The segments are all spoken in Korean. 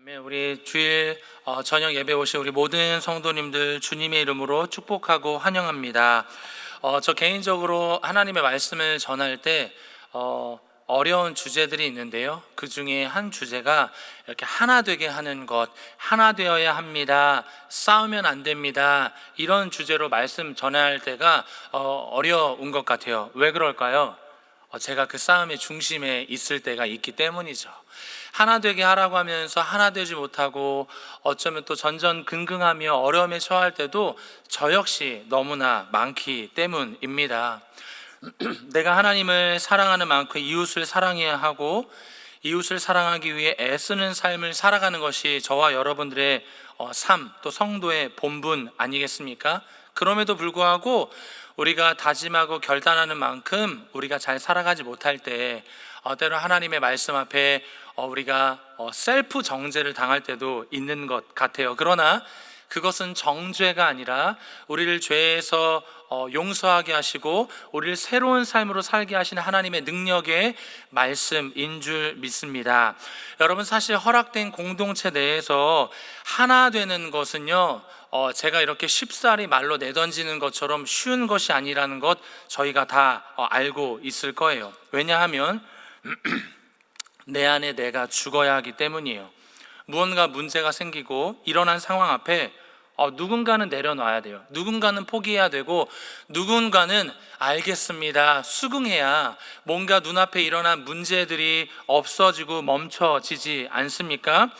아멘. 우리 주일 저녁 예배 오신 우리 모든 성도님들 주님의 이름으로 축복하고 환영합니다. 저 개인적으로 하나님의 말씀을 전할 때 어려운 주제들이 있는데요. 그 중에 한 주제가 이렇게 하나 되게 하는 것, 하나 되어야 합니다. 싸우면 안 됩니다. 이런 주제로 말씀 전할 때가 어려운 것 같아요. 왜 그럴까요? 제가 그 싸움의 중심에 있을 때가 있기 때문이죠. 하나 되게 하라고 하면서 하나 되지 못하고 어쩌면 또 전전긍긍하며 어려움에 처할 때도 저 역시 너무나 많기 때문입니다. 내가 하나님을 사랑하는 만큼 이웃을 사랑해야 하고 이웃을 사랑하기 위해 애쓰는 삶을 살아가는 것이 저와 여러분들의 삶, 또 성도의 본분 아니겠습니까? 그럼에도 불구하고 우리가 다짐하고 결단하는 만큼 우리가 잘 살아가지 못할 때 때로 하나님의 말씀 앞에 우리가 셀프 정죄를 당할 때도 있는 것 같아요. 그러나 그것은 정죄가 아니라 우리를 죄에서 용서하게 하시고 우리를 새로운 삶으로 살게 하시는 하나님의 능력의 말씀인 줄 믿습니다. 여러분, 사실 허락된 공동체 내에서 하나 되는 것은요, 제가 이렇게 쉽사리 말로 내던지는 것처럼 쉬운 것이 아니라는 것 저희가 다 알고 있을 거예요. 왜냐하면 내 안에 내가 죽어야 하기 때문이에요. 무언가 문제가 생기고 일어난 상황 앞에 누군가는 내려놔야 돼요. 누군가는 포기해야 되고 누군가는 알겠습니다, 수긍해야 뭔가 눈앞에 일어난 문제들이 없어지고 멈춰지지 않습니까?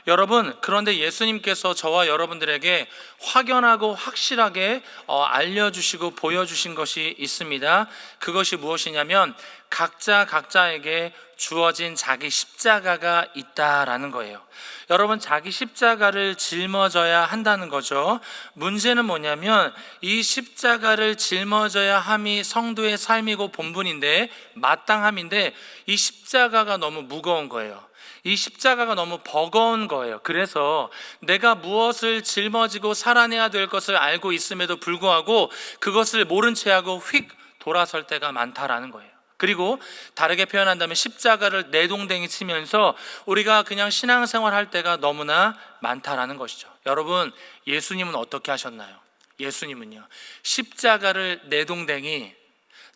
여러분, 그런데 예수님께서 저와 여러분들에게 확연하고 확실하게 알려주시고 보여주신 것이 있습니다. 그것이 무엇이냐면 각자에게 주어진 자기 십자가가 있다라는 거예요. 여러분, 자기 십자가를 짊어져야 한다는 거죠. 문제는 뭐냐면 이 십자가를 짊어져야 함이 성도의 삶이고 본분인데, 마땅함인데, 이 십자가가 너무 무거운 거예요. 이 십자가가 너무 버거운 거예요. 그래서 내가 무엇을 짊어지고 살아내야 될 것을 알고 있음에도 불구하고 그것을 모른 채 하고 휙 돌아설 때가 많다라는 거예요. 그리고 다르게 표현한다면 십자가를 내동댕이 치면서 우리가 그냥 신앙생활 할 때가 너무나 많다라는 것이죠. 여러분, 예수님은 어떻게 하셨나요? 예수님은요, 십자가를 내동댕이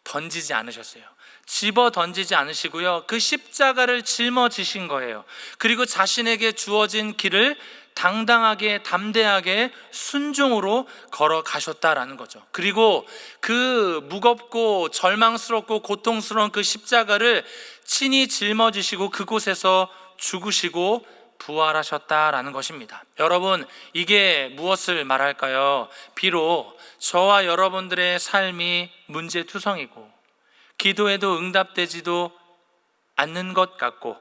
던지지 않으셨어요. 집어 던지지 않으시고요, 그 십자가를 짊어지신 거예요. 그리고 자신에게 주어진 길을 당당하게, 담대하게, 순종으로 걸어가셨다라는 거죠. 그리고 그 무겁고 절망스럽고 고통스러운 그 십자가를 친히 짊어지시고 그곳에서 죽으시고 부활하셨다라는 것입니다. 여러분, 이게 무엇을 말할까요? 비록 저와 여러분들의 삶이 문제투성이고 기도해도 응답되지도 않는 것 같고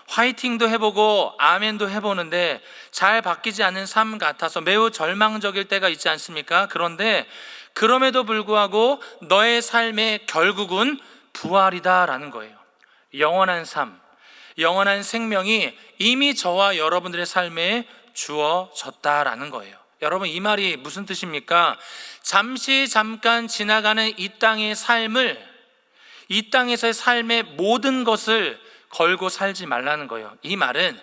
화이팅도 해보고 아멘도 해보는데 잘 바뀌지 않는 삶 같아서 매우 절망적일 때가 있지 않습니까? 그런데 그럼에도 불구하고 너의 삶의 결국은 부활이다라는 거예요. 영원한 삶, 영원한 생명이 이미 저와 여러분들의 삶에 주어졌다라는 거예요. 여러분, 이 말이 무슨 뜻입니까? 잠깐 지나가는 이 땅의 삶을, 이 땅에서의 삶의 모든 것을 걸고 살지 말라는 거예요. 이 말은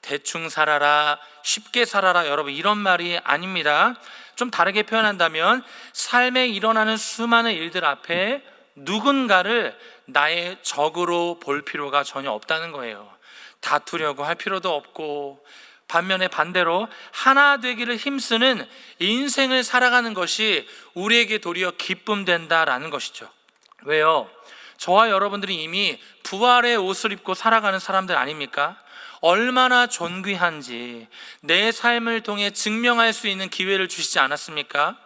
대충 살아라, 쉽게 살아라, 여러분, 이런 말이 아닙니다. 좀 다르게 표현한다면 삶에 일어나는 수많은 일들 앞에 누군가를 나의 적으로 볼 필요가 전혀 없다는 거예요. 다투려고 할 필요도 없고, 반면에 반대로 하나 되기를 힘쓰는 인생을 살아가는 것이 우리에게 도리어 기쁨 된다라는 것이죠. 왜요? 저와 여러분들이 이미 부활의 옷을 입고 살아가는 사람들 아닙니까? 얼마나 존귀한지 내 삶을 통해 증명할 수 있는 기회를 주시지 않았습니까?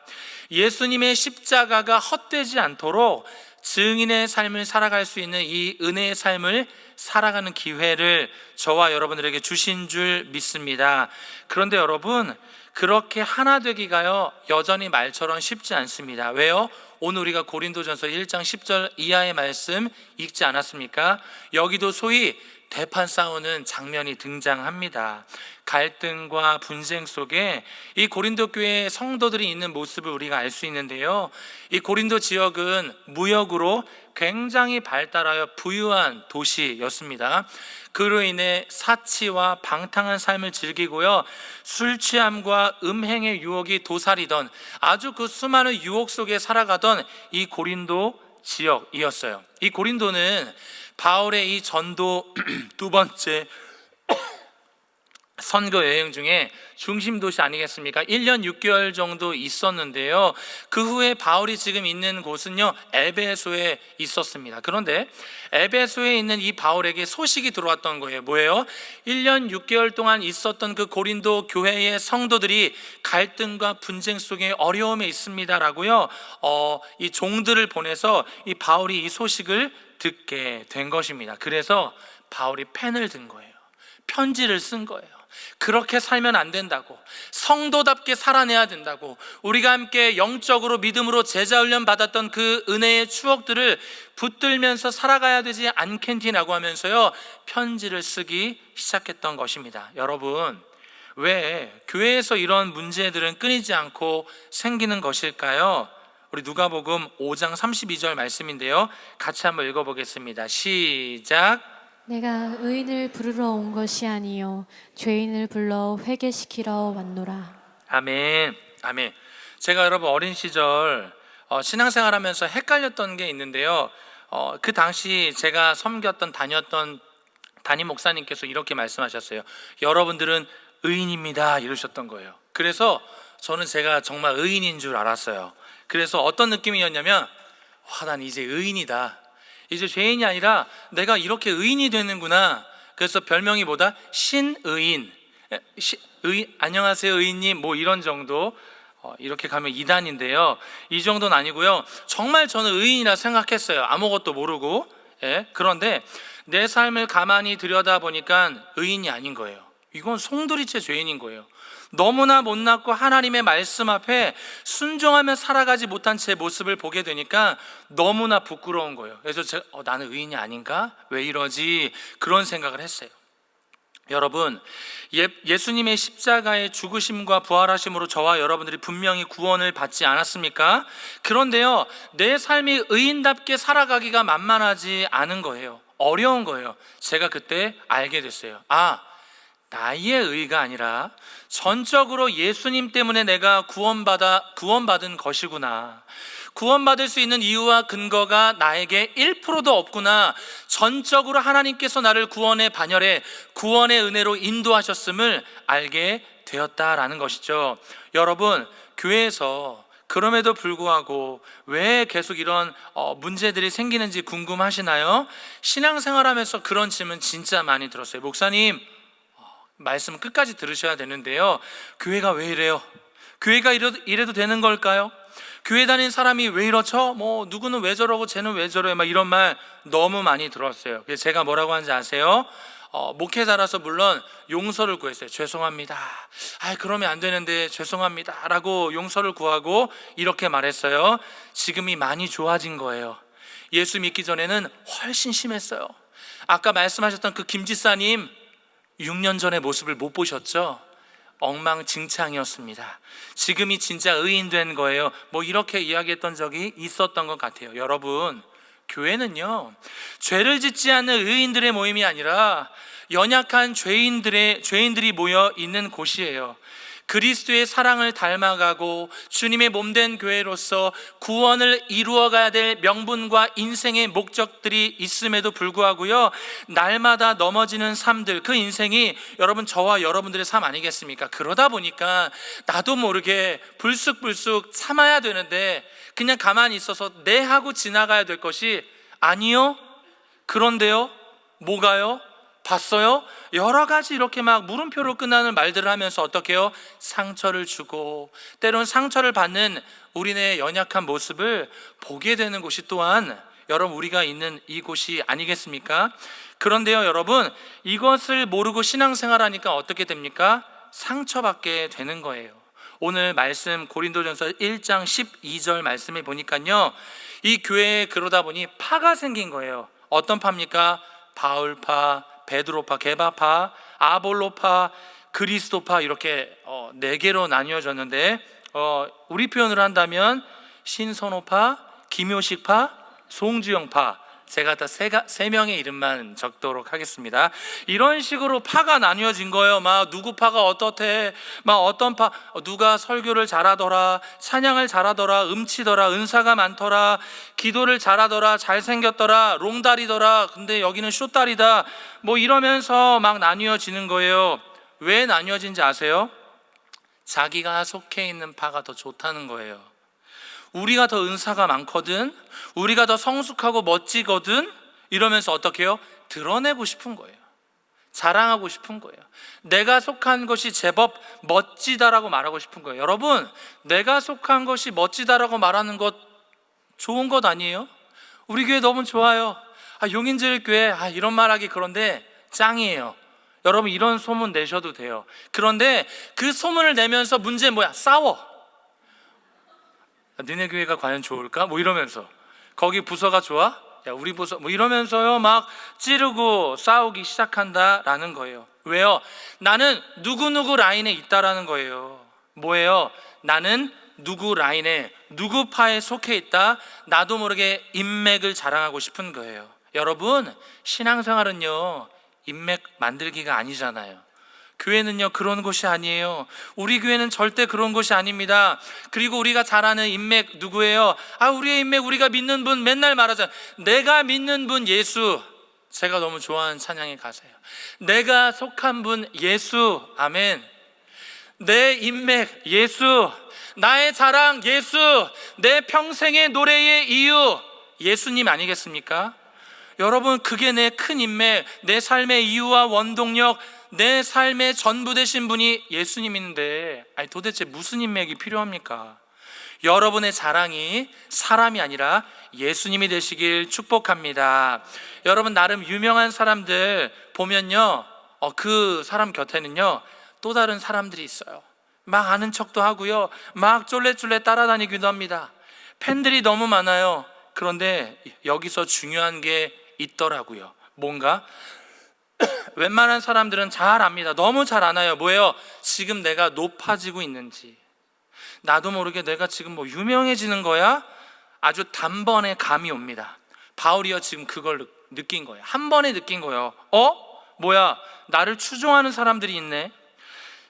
예수님의 십자가가 헛되지 않도록 증인의 삶을 살아갈 수 있는 이 은혜의 삶을 살아가는 기회를 저와 여러분들에게 주신 줄 믿습니다. 그런데 여러분, 그렇게 하나 되기가요, 여전히 말처럼 쉽지 않습니다. 왜요? 오늘 우리가 고린도전서 1장 10절 이하의 말씀 읽지 않았습니까? 여기도 소위 대판 싸우는 장면이 등장합니다. 갈등과 분쟁 속에 이 고린도 교회의 성도들이 있는 모습을 우리가 알 수 있는데요, 이 고린도 지역은 무역으로 굉장히 발달하여 부유한 도시였습니다. 그로 인해 사치와 방탕한 삶을 즐기고요, 술 취함과 음행의 유혹이 도사리던 아주 그 수많은 유혹 속에 살아가던 이 고린도 지역이었어요. 이 고린도는 바울의 이 전도 두 번째 선교 여행 중에 중심 도시 아니겠습니까? 1년 6개월 정도 있었는데요, 그 후에 바울이 지금 있는 곳은요, 에베소에 있었습니다. 그런데 에베소에 있는 이 바울에게 소식이 들어왔던 거예요. 뭐예요? 1년 6개월 동안 있었던 그 고린도 교회의 성도들이 갈등과 분쟁 속에 어려움에 있습니다라고요, 이 종들을 보내서 이 바울이 이 소식을 듣게 된 것입니다. 그래서 바울이 펜을 든 거예요. 편지를 쓴 거예요. 그렇게 살면 안 된다고, 성도답게 살아내야 된다고, 우리가 함께 영적으로 믿음으로 제자 훈련 받았던 그 은혜의 추억들을 붙들면서 살아가야 되지 않겠니라고 하면서요, 편지를 쓰기 시작했던 것입니다. 여러분, 왜 교회에서 이런 문제들은 끊이지 않고 생기는 것일까요? 우리 누가복음 5장 32절 말씀인데요, 같이 한번 읽어보겠습니다. 시작. 내가 의인을 부르러 온 것이 아니요 죄인을 불러 회개시키러 왔노라. 아멘. 아멘. 제가 여러분 어린 시절 신앙생활하면서 헷갈렸던 게 있는데요, 그 당시 제가 섬겼던 다녔던 담임 목사님께서 이렇게 말씀하셨어요. 여러분들은 의인입니다 이러셨던 거예요. 그래서 저는 제가 정말 의인인 줄 알았어요. 그래서 어떤 느낌이었냐면, 난 이제 의인이다, 이제 죄인이 아니라 내가 이렇게 의인이 되는구나. 그래서 별명이 뭐다? 신의인. 안녕하세요 의인님, 뭐 이런 정도. 이렇게 가면 2단인데요, 이 정도는 아니고요, 정말 저는 의인이라 생각했어요. 아무것도 모르고. 그런데 내 삶을 가만히 들여다보니까 의인이 아닌 거예요. 이건 송두리째 죄인인 거예요. 너무나 못났고 하나님의 말씀 앞에 순종하며 살아가지 못한 제 모습을 보게 되니까 너무나 부끄러운 거예요. 그래서 제가 나는 의인이 아닌가? 왜 이러지? 그런 생각을 했어요. 여러분, 예수님의 십자가의 죽으심과 부활하심으로 저와 여러분들이 분명히 구원을 받지 않았습니까? 그런데요, 내 삶이 의인답게 살아가기가 만만하지 않은 거예요. 어려운 거예요. 제가 그때 알게 됐어요. 나의 의가 아니라 전적으로 예수님 때문에 내가 구원받은 것이구나. 구원받을 수 있는 이유와 근거가 나에게 1%도 없구나. 전적으로 하나님께서 나를 구원의 반열에 구원의 은혜로 인도하셨음을 알게 되었다라는 것이죠. 여러분, 교회에서 그럼에도 불구하고 왜 계속 이런 문제들이 생기는지 궁금하시나요? 신앙생활하면서 그런 질문 진짜 많이 들었어요. 목사님, 말씀 끝까지 들으셔야 되는데요, 교회가 왜 이래요? 교회가 이래도 되는 걸까요? 교회 다니는 사람이 왜 이렇죠? 누구는 왜 저러고 쟤는 왜 저래요? 막 이런 말 너무 많이 들었어요. 그래서 제가 뭐라고 하는지 아세요? 목회자라서 물론 용서를 구했어요. 죄송합니다. 그러면 안 되는데 죄송합니다 라고 용서를 구하고 이렇게 말했어요. 지금이 많이 좋아진 거예요. 예수 믿기 전에는 훨씬 심했어요. 아까 말씀하셨던 그 김지사님, 6년 전의 모습을 못 보셨죠? 엉망진창이었습니다. 지금이 진짜 의인 된 거예요. 이렇게 이야기했던 적이 있었던 것 같아요. 여러분, 교회는요, 죄를 짓지 않는 의인들의 모임이 아니라 연약한 죄인들이 모여 있는 곳이에요. 그리스도의 사랑을 닮아가고 주님의 몸된 교회로서 구원을 이루어가야 될 명분과 인생의 목적들이 있음에도 불구하고요, 날마다 넘어지는 삶들, 그 인생이 여러분 저와 여러분들의 삶 아니겠습니까? 그러다 보니까 나도 모르게 불쑥불쑥 참아야 되는데 그냥 가만히 있어서 네 하고 지나가야 될 것이 아니요? 그런데요? 뭐가요? 봤어요? 여러 가지 이렇게 막 물음표로 끝나는 말들을 하면서 어떻게 해요? 상처를 주고, 때론 상처를 받는 우리네 연약한 모습을 보게 되는 곳이 또한 여러분 우리가 있는 이곳이 아니겠습니까? 그런데요 여러분, 이것을 모르고 신앙생활하니까 어떻게 됩니까? 상처받게 되는 거예요. 오늘 말씀 고린도전서 1장 12절 말씀을 보니까요, 이 교회에 그러다 보니 파가 생긴 거예요. 어떤 파입니까? 바울파, 베드로파, 게바파, 아볼로파, 그리스도파 이렇게 네 개로 나뉘어졌는데 우리 표현으로 한다면 신선호파, 김효식파, 송주영파, 제가 다 세 명의 이름만 적도록 하겠습니다. 이런 식으로 파가 나뉘어진 거예요. 막 누구 파가 어떻대, 막 어떤 파, 누가 설교를 잘하더라, 찬양을 잘하더라, 음치더라, 은사가 많더라, 기도를 잘하더라, 잘생겼더라, 롱다리더라, 근데 여기는 숏다리다, 뭐 이러면서 막 나뉘어지는 거예요. 왜 나뉘어진지 아세요? 자기가 속해 있는 파가 더 좋다는 거예요. 우리가 더 은사가 많거든, 우리가 더 성숙하고 멋지거든, 이러면서 어떻게 해요? 드러내고 싶은 거예요. 자랑하고 싶은 거예요. 내가 속한 것이 제법 멋지다라고 말하고 싶은 거예요. 여러분, 내가 속한 것이 멋지다라고 말하는 것 좋은 것 아니에요? 우리 교회 너무 좋아요. 용인제일교회 이런 말하기 그런데 짱이에요. 여러분, 이런 소문 내셔도 돼요. 그런데 그 소문을 내면서 문제 뭐야? 싸워. 니네 교회가 과연 좋을까? 뭐 이러면서, 거기 부서가 좋아? 야, 우리 부서 뭐 이러면서요 막 찌르고 싸우기 시작한다라는 거예요. 왜요? 나는 누구누구 라인에 있다라는 거예요. 뭐예요? 나는 누구 라인에, 누구 파에 속해 있다. 나도 모르게 인맥을 자랑하고 싶은 거예요. 여러분, 신앙생활은요 인맥 만들기가 아니잖아요. 교회는요 그런 곳이 아니에요. 우리 교회는 절대 그런 곳이 아닙니다. 그리고 우리가 잘 아는 인맥 누구예요? 우리의 인맥, 우리가 믿는 분 맨날 말하잖아요. 내가 믿는 분 예수. 제가 너무 좋아하는 찬양의 가사예요. 내가 속한 분 예수. 아멘. 내 인맥 예수, 나의 자랑 예수, 내 평생의 노래의 이유 예수님 아니겠습니까? 여러분, 그게 내 큰 인맥, 내 삶의 이유와 원동력, 내 삶의 전부 되신 분이 예수님인데 도대체 무슨 인맥이 필요합니까? 여러분의 자랑이 사람이 아니라 예수님이 되시길 축복합니다. 여러분, 나름 유명한 사람들 보면요 그 사람 곁에는요 또 다른 사람들이 있어요. 막 아는 척도 하고요, 막 쫄래쫄래 따라다니기도 합니다. 팬들이 너무 많아요. 그런데 여기서 중요한 게 있더라고요. 뭔가 웬만한 사람들은 잘 압니다. 너무 잘 아나요. 뭐예요? 지금 내가 높아지고 있는지, 나도 모르게 내가 지금 뭐 유명해지는 거야? 아주 단번에 감이 옵니다. 바울이요 지금 그걸 느낀 거예요. 한 번에 느낀 거예요. 뭐야, 나를 추종하는 사람들이 있네.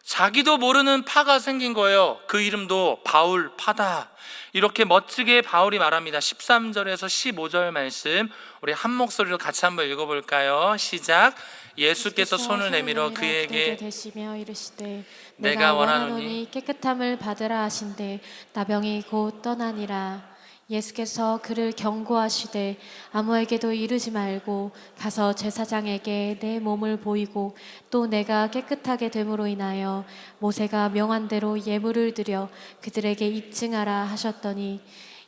자기도 모르는 파가 생긴 거예요. 그 이름도 바울파다. 이렇게 멋지게 바울이 말합니다. 13절에서 15절 말씀 우리 한 목소리로 같이 한번 읽어볼까요? 시작. 예수께서 손을 내밀어 그에게 대시며 이르시되 내가 원하노니 깨끗함을 받으라 하신대 나병이 곧 떠나니라. 예수께서 그를 경고하시되 아무에게도 이르지 말고 가서 제사장에게 내 몸을 보이고 또 내가 깨끗하게 됨으로 인하여 모세가 명한 대로 예물을 드려 그들에게 입증하라 하셨더니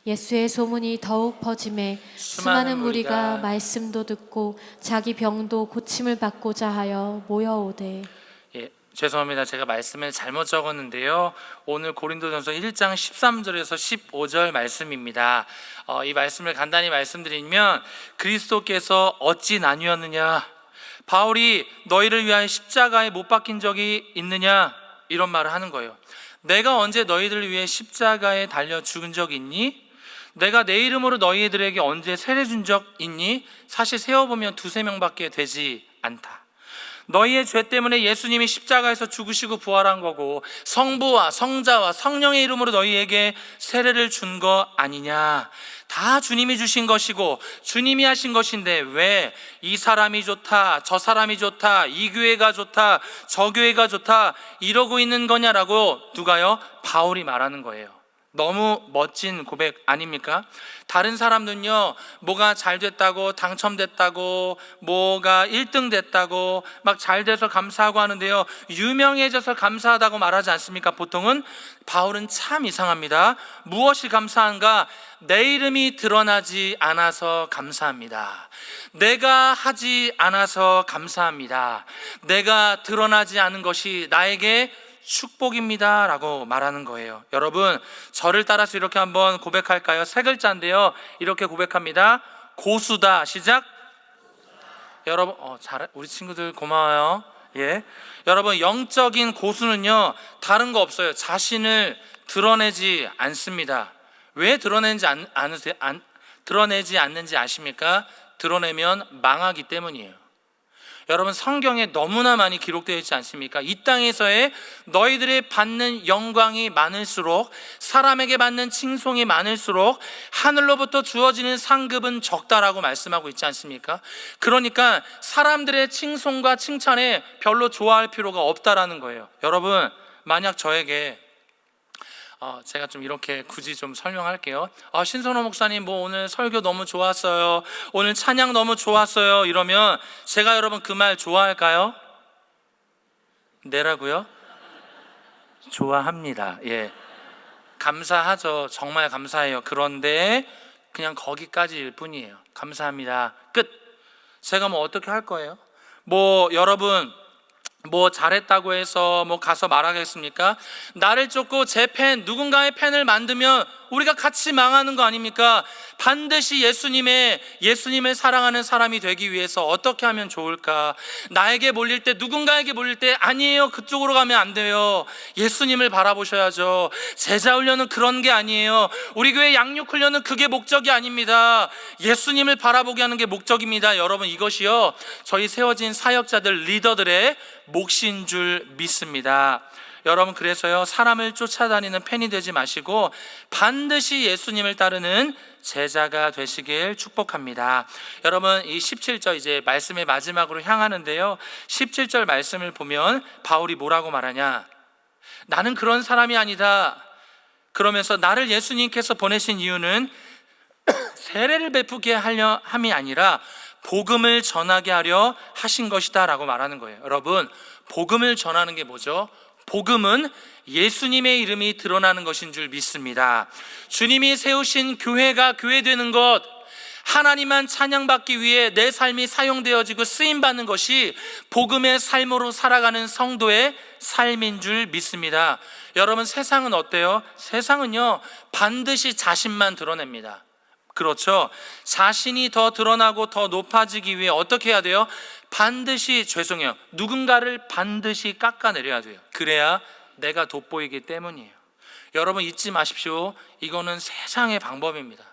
예수의 소문이 더욱 퍼짐에 수많은 무리가 말씀도 듣고 자기 병도 고침을 받고자 하여 모여오되. 죄송합니다. 제가 말씀을 잘못 적었는데요. 오늘 고린도전서 1장 13절에서 15절 말씀입니다. 이 말씀을 간단히 말씀드리면, 그리스도께서 어찌 나뉘었느냐, 바울이 너희를 위하여 십자가에 못 박힌 적이 있느냐, 이런 말을 하는 거예요. 내가 언제 너희들을 위해 십자가에 달려 죽은 적 있니? 내가 내 이름으로 너희들에게 언제 세례 준 적 있니? 사실 세어보면 두세 명밖에 되지 않다. 너희의 죄 때문에 예수님이 십자가에서 죽으시고 부활한 거고, 성부와 성자와 성령의 이름으로 너희에게 세례를 준 거 아니냐. 다 주님이 주신 것이고 주님이 하신 것인데 왜 이 사람이 좋다, 저 사람이 좋다, 이 교회가 좋다, 저 교회가 좋다 이러고 있는 거냐라고 누가요? 바울이 말하는 거예요. 너무 멋진 고백 아닙니까? 다른 사람들은요 뭐가 잘 됐다고, 당첨됐다고, 뭐가 1등 됐다고 막 잘 돼서 감사하고 하는데요, 유명해져서 감사하다고 말하지 않습니까? 보통은. 바울은 참 이상합니다. 무엇이 감사한가? 내 이름이 드러나지 않아서 감사합니다. 내가 하지 않아서 감사합니다. 내가 드러나지 않은 것이 나에게 축복입니다 라고 말하는 거예요. 여러분, 저를 따라서 이렇게 한번 고백할까요? 세 글자인데요, 이렇게 고백합니다. 고수다. 시작. 여러분, 우리 친구들 고마워요. 예, 여러분 영적인 고수는요 다른 거 없어요. 자신을 드러내지 않습니다. 왜 드러내지 않는지 아십니까? 드러내면 망하기 때문이에요. 여러분 성경에 너무나 많이 기록되어 있지 않습니까? 이 땅에서의 너희들이 받는 영광이 많을수록, 사람에게 받는 칭송이 많을수록 하늘로부터 주어지는 상급은 적다라고 말씀하고 있지 않습니까? 그러니까 사람들의 칭송과 칭찬에 별로 좋아할 필요가 없다라는 거예요. 여러분 만약 저에게 제가 좀 이렇게 굳이 좀 설명할게요. 신선호 목사님 뭐 오늘 설교 너무 좋았어요, 오늘 찬양 너무 좋았어요 이러면 제가 여러분 그 말 좋아할까요? 네라고요? 좋아합니다. 예, 감사하죠. 정말 감사해요. 그런데 그냥 거기까지일 뿐이에요. 감사합니다. 끝. 제가 뭐 어떻게 할 거예요? 뭐 여러분 뭐 잘했다고 해서 뭐 가서 말하겠습니까? 나를 쫓고 제 팬, 누군가의 팬을 만들면 우리가 같이 망하는 거 아닙니까? 반드시 예수님을 사랑하는 사람이 되기 위해서 어떻게 하면 좋을까? 나에게 몰릴 때, 누군가에게 몰릴 때 아니에요, 그쪽으로 가면 안 돼요. 예수님을 바라보셔야죠. 제자 훈련은 그런 게 아니에요. 우리 교회 양육 훈련은 그게 목적이 아닙니다. 예수님을 바라보게 하는 게 목적입니다. 여러분 이것이요 저희 세워진 사역자들, 리더들의 몫인 줄 믿습니다. 여러분 그래서요 사람을 쫓아다니는 팬이 되지 마시고 반드시 예수님을 따르는 제자가 되시길 축복합니다. 여러분 이 17절 이제 말씀의 마지막으로 향하는데요, 17절 말씀을 보면 바울이 뭐라고 말하냐? 나는 그런 사람이 아니다. 그러면서 나를 예수님께서 보내신 이유는 세례를 베푸게 하려 함이 아니라 복음을 전하게 하려 하신 것이다 라고 말하는 거예요. 여러분 복음을 전하는 게 뭐죠? 복음은 예수님의 이름이 드러나는 것인 줄 믿습니다. 주님이 세우신 교회가 교회되는 것, 하나님만 찬양받기 위해 내 삶이 사용되어지고 쓰임받는 것이 복음의 삶으로 살아가는 성도의 삶인 줄 믿습니다. 여러분 세상은 어때요? 세상은요 반드시 자신만 드러냅니다. 그렇죠? 자신이 더 드러나고 더 높아지기 위해 어떻게 해야 돼요? 반드시 누군가를 반드시 깎아내려야 돼요. 그래야 내가 돋보이기 때문이에요. 여러분 잊지 마십시오. 이거는 세상의 방법입니다.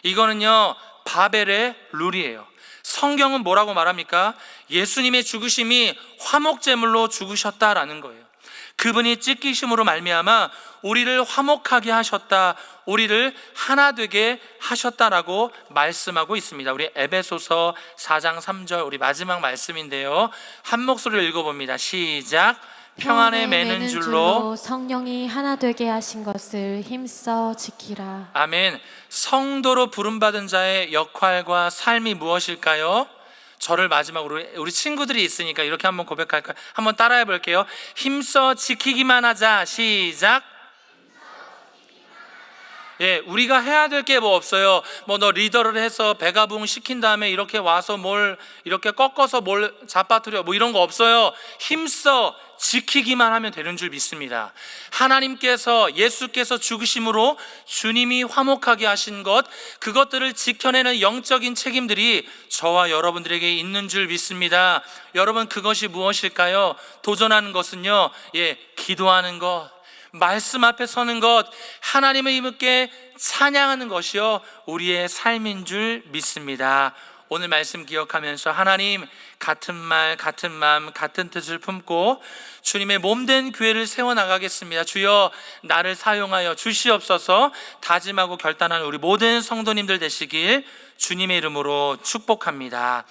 이거는요 바벨의 룰이에요. 성경은 뭐라고 말합니까? 예수님의 죽으심이 화목제물로 죽으셨다라는 거예요. 그분이 찢기심으로 말미암아 우리를 화목하게 하셨다, 우리를 하나 되게 하셨다라고 말씀하고 있습니다. 우리 에베소서 4장 3절 우리 마지막 말씀인데요, 한 목소리로 읽어봅니다. 시작. 평안에 매는 줄로 성령이 하나 되게 하신 것을 힘써 지키라. 아멘. 성도로 부름받은 자의 역할과 삶이 무엇일까요? 저를 마지막으로 우리 친구들이 있으니까 이렇게 한번 고백할까요? 한번 따라해 볼게요. 힘써 지키기만 하자. 시작. 예, 우리가 해야 될 게 뭐 없어요. 뭐 너 리더를 해서 배가 부흥 시킨 다음에 이렇게 와서 뭘 이렇게 꺾어서 뭘 잡아뜨려 뭐 이런 거 없어요. 힘써 지키기만 하면 되는 줄 믿습니다. 하나님께서 예수께서 죽으심으로 주님이 화목하게 하신 것, 그것들을 지켜내는 영적인 책임들이 저와 여러분들에게 있는 줄 믿습니다. 여러분 그것이 무엇일까요? 도전하는 것은요, 기도하는 것, 말씀 앞에 서는 것, 하나님을 힘있게 찬양하는 것이요 우리의 삶인 줄 믿습니다. 오늘 말씀 기억하면서 하나님, 같은 말, 같은 마음, 같은 뜻을 품고 주님의 몸된 교회를 세워나가겠습니다. 주여 나를 사용하여 주시옵소서. 다짐하고 결단하는 우리 모든 성도님들 되시길 주님의 이름으로 축복합니다.